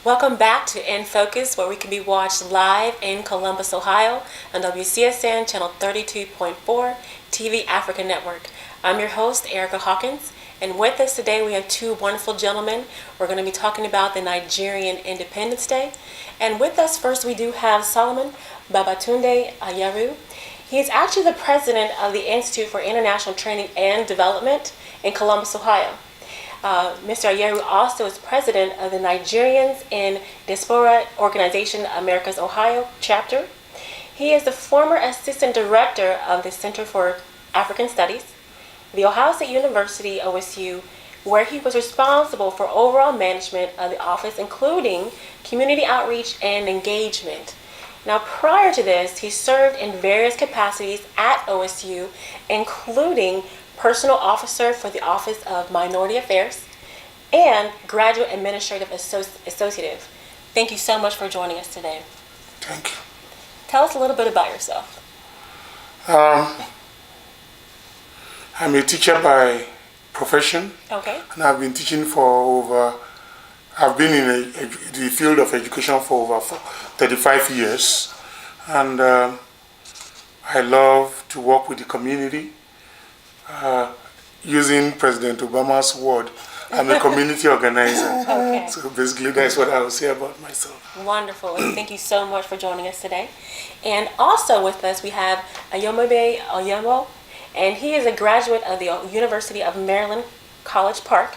Welcome back to In Focus, where we can be watched live in Columbus, Ohio on WCSN Channel 32.4 TV Africa Network. I'm your host, Erica Hawkins, and with us today we have two wonderful gentlemen. We're going to be talking about the Nigerian Independence Day. And with us first we do have Solomon Babatunde Ayaru. He is actually the president of the Institute for International Training and Development in Columbus, Ohio. Mr. Ayaru also is president of the Nigerians in Diaspora Organization Americas Ohio chapter. He is the former assistant director of the Center for African Studies, the Ohio State University, OSU, where he was responsible for overall management of the office, including community outreach and engagement. Now, prior to this, he served in various capacities at OSU, including personal officer for the Office of Minority Affairs and graduate administrative associate. Thank you so much for joining us today. Thank you. Tell us a little bit about yourself. I'm a teacher by profession. Okay. And I've been teaching I've been in the field of education for over 35 years. And I love to work with the community. Using President Obama's word, I'm a community organizer. Okay. So basically that's what I will say about myself. Wonderful. And thank you so much for joining us today. And also with us we have Ayomobe Oyemo, and he is a graduate of the University of Maryland, College Park,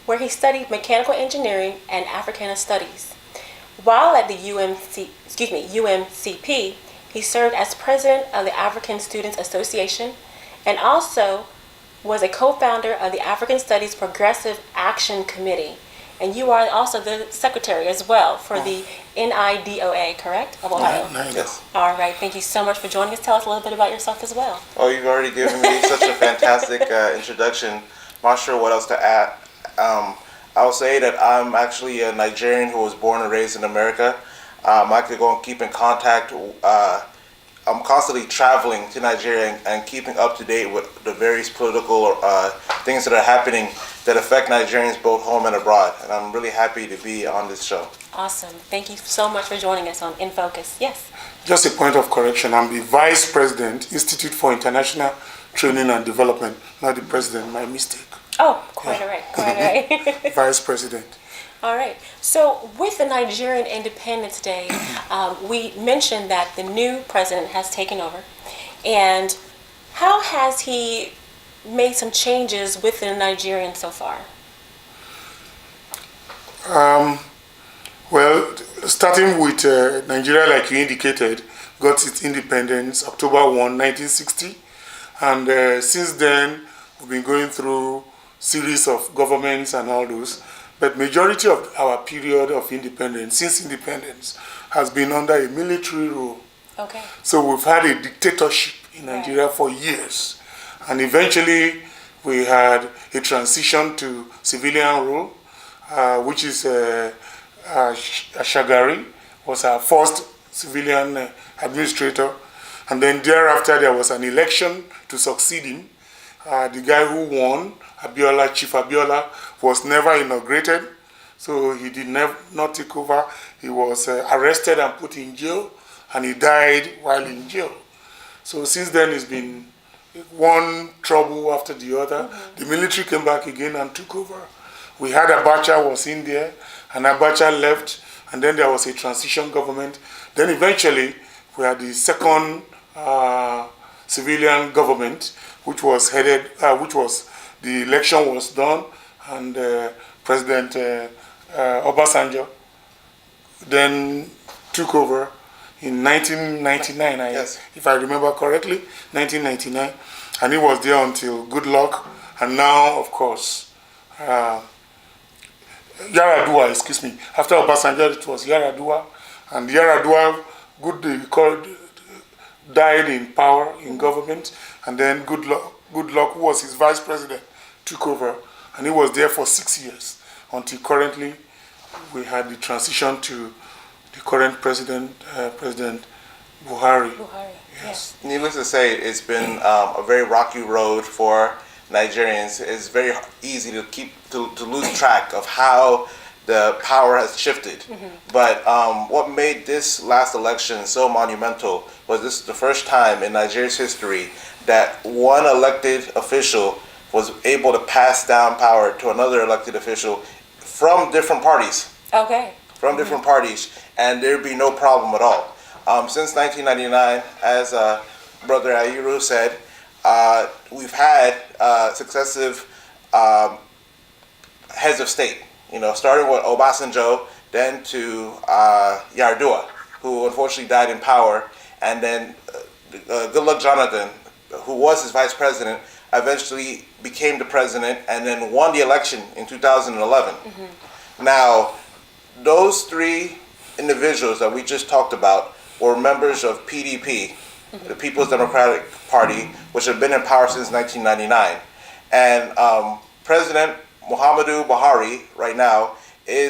where he studied mechanical engineering and Africana studies. While at the UMCP, he served as president of the African Students Association and also was a co-founder of the African Studies Progressive Action Committee. And you are also the secretary as well for the NIDOA, correct, of Ohio? Yes. All right, thank you so much for joining us. Tell us a little bit about yourself as well. Oh, you've already given me such a fantastic introduction. Not sure what else to add. I'll say that I'm actually a Nigerian who was born and raised in America. I could go and keep in contact. I'm constantly traveling to Nigeria and keeping up to date with the various political things that are happening that affect Nigerians both home and abroad. And I'm really happy to be on this show. Awesome. Thank you so much for joining us on In Focus. Yes. Just a point of correction, I'm the Vice President, Institute for International Training and Development, not the President, my mistake. Oh, quite all right. Quite all right. Vice President. All right. So with the Nigerian Independence Day, we mentioned that the new president has taken over. And how has he made some changes within Nigeria so far? Well, starting with Nigeria, like you indicated, got its independence October 1, 1960. And since then, we've been going through series of governments and all those. But majority of our period of independence, since independence, has been under a military rule. Okay. So we've had a dictatorship in Nigeria for years. And eventually we had a transition to civilian rule, which is Shagari was our first civilian administrator. And then thereafter there was an election to succeed him. The guy who won, Abiola, Chief Abiola, was never inaugurated, so he did not take over. He was arrested and put in jail, and he died while in jail. So since then, it's been one trouble after the other. Mm-hmm. The military came back again and took over. We had Abacha was in there, and Abacha left, and then there was a transition government. Then eventually, we had the second civilian government, which was the election was done, and President Obasanjo then took over in 1999, yes. If I remember correctly, 1999, and he was there until Goodluck, and now, of course, Yaradua, excuse me, after Obasanjo it was Yaradua, and Yaradua, died in power in government, and then Goodluck, who was his vice president, took over, and he was there for 6 years until currently we had the transition to the current president, President Buhari. Yes. Needless to say, it's been a very rocky road for Nigerians. It's very easy to lose track of how the power has shifted. But what made this last election so monumental was this is the first time in Nigeria's history that one elected official was able to pass down power to another elected official from different parties. Okay. From different parties, and there'd be no problem at all. Since 1999, as Brother Ayiru said, we've had successive heads of state. Starting with Obasanjo, then to Yar'Adua, who unfortunately died in power, and then Goodluck Jonathan, who was his vice president, eventually became the president and then won the election in 2011. Now, those three individuals that we just talked about were members of PDP, the People's Democratic Party, which have been in power since 1999. And President Muhammadu Buhari, right now, he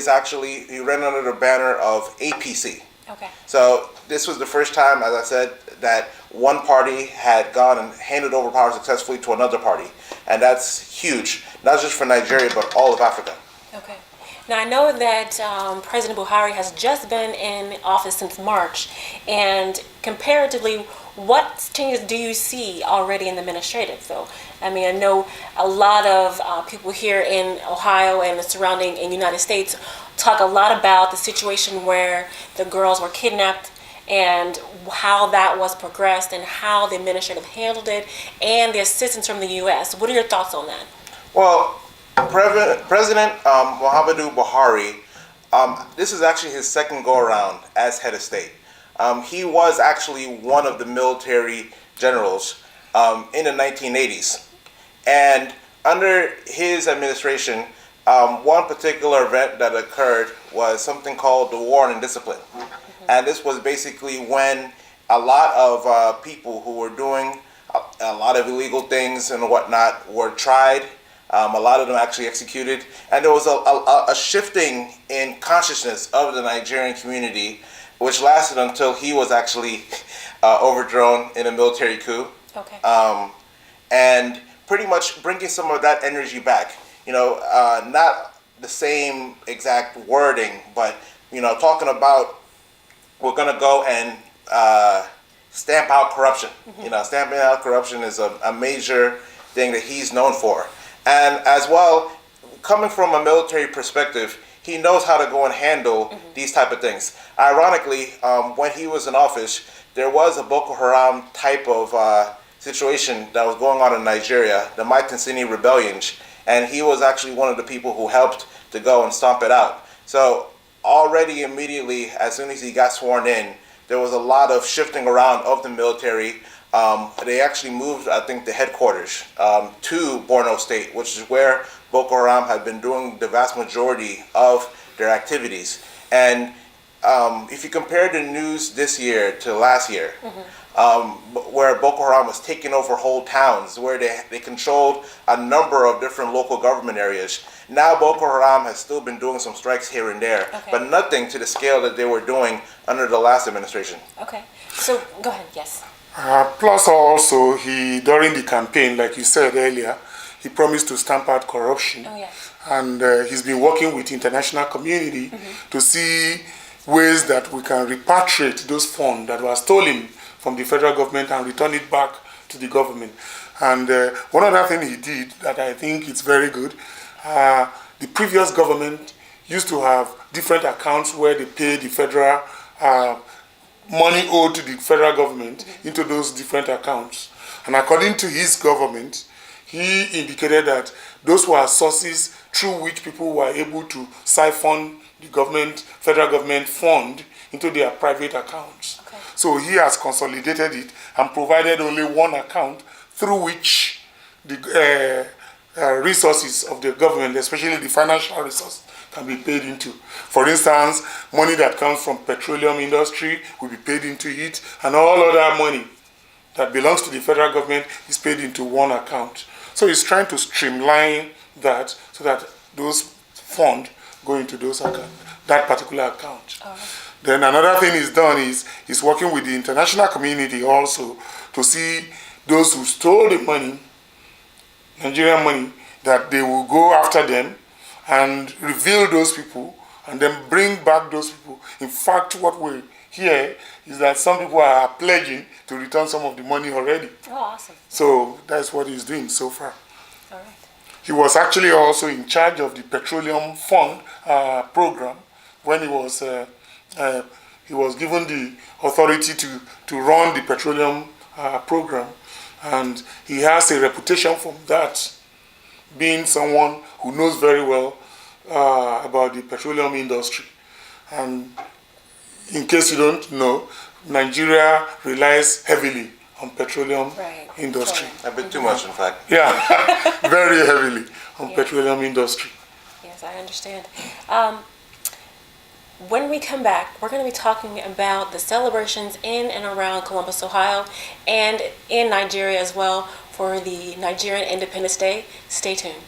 ran under the banner of APC. Okay. So this was the first time, as I said, that one party had gone and handed over power successfully to another party. And that's huge, not just for Nigeria, but all of Africa. Okay. Now, I know that President Buhari has just been in office since March, and comparatively, what changes do you see already in the administrative field? I mean, I know a lot of people here in Ohio and the surrounding in the United States talk a lot about the situation where the girls were kidnapped and how that was progressed and how the administrative handled it and the assistance from the U.S. What are your thoughts on that? Well, President Muhammadu Buhari, this is actually his second go-around as head of state. He was actually one of the military generals in the 1980s. And under his administration, one particular event that occurred was something called the War on Indiscipline. And this was basically when a lot of people who were doing a lot of illegal things and whatnot were tried. A lot of them actually executed. And there was a shifting in consciousness of the Nigerian community, which lasted until he was actually overthrown in a military coup. Okay. And pretty much bringing some of that energy back. Not the same exact wording, but, talking about we're going to go and stamp out corruption. Stamping out corruption is a major thing that he's known for. And as well, coming from a military perspective, he knows how to go and handle these type of things. Ironically, when he was in office, there was a Boko Haram type of situation that was going on in Nigeria, the Mike Consini rebellions, and he was actually one of the people who helped to go and stomp it out. So already immediately, as soon as he got sworn in, there was a lot of shifting around of the military. They actually moved, I think, the headquarters to Borno State, which is where Boko Haram had been doing the vast majority of their activities. And if you compare the news this year to last year, where Boko Haram was taking over whole towns, where they controlled a number of different local government areas. Now Boko Haram has still been doing some strikes here and there, but nothing to the scale that they were doing under the last administration. Okay. So, go ahead, yes. Plus also, during the campaign, like you said earlier, he promised to stamp out corruption. Oh, yes. And he's been working with the international community to see ways that we can repatriate those funds that were stolen from the federal government and return it back to the government. And one other thing he did that I think is very good, the previous government used to have different accounts where they pay the federal money owed to the federal government into those different accounts. And according to his government, he indicated that those were sources through which people were able to siphon the federal government fund into their private accounts. Okay. So he has consolidated it and provided only one account through which the resources of the government, especially the financial resources, can be paid into. For instance, money that comes from petroleum industry will be paid into it, and all other money that belongs to the federal government is paid into one account. So he's trying to streamline that so that those funds go into that particular account. Then another thing he's done is he's working with the international community also to see those who stole the money, Nigerian money, that they will go after them and reveal those people and then bring back those people. In fact, what we hear is that some people are pledging to return some of the money already. Oh, awesome. So that's what he's doing so far. All right. He was actually also in charge of the Petroleum Fund program when he was given the authority to run the petroleum program, and he has a reputation from that, being someone who knows very well about the petroleum industry. And in case you don't know, Nigeria relies heavily on petroleum industry. A bit too much, in fact. Yeah, very heavily on petroleum industry. Yes, I understand. When we come back, we're going to be talking about the celebrations in and around Columbus, Ohio, and in Nigeria as well for the Nigerian Independence Day. Stay tuned.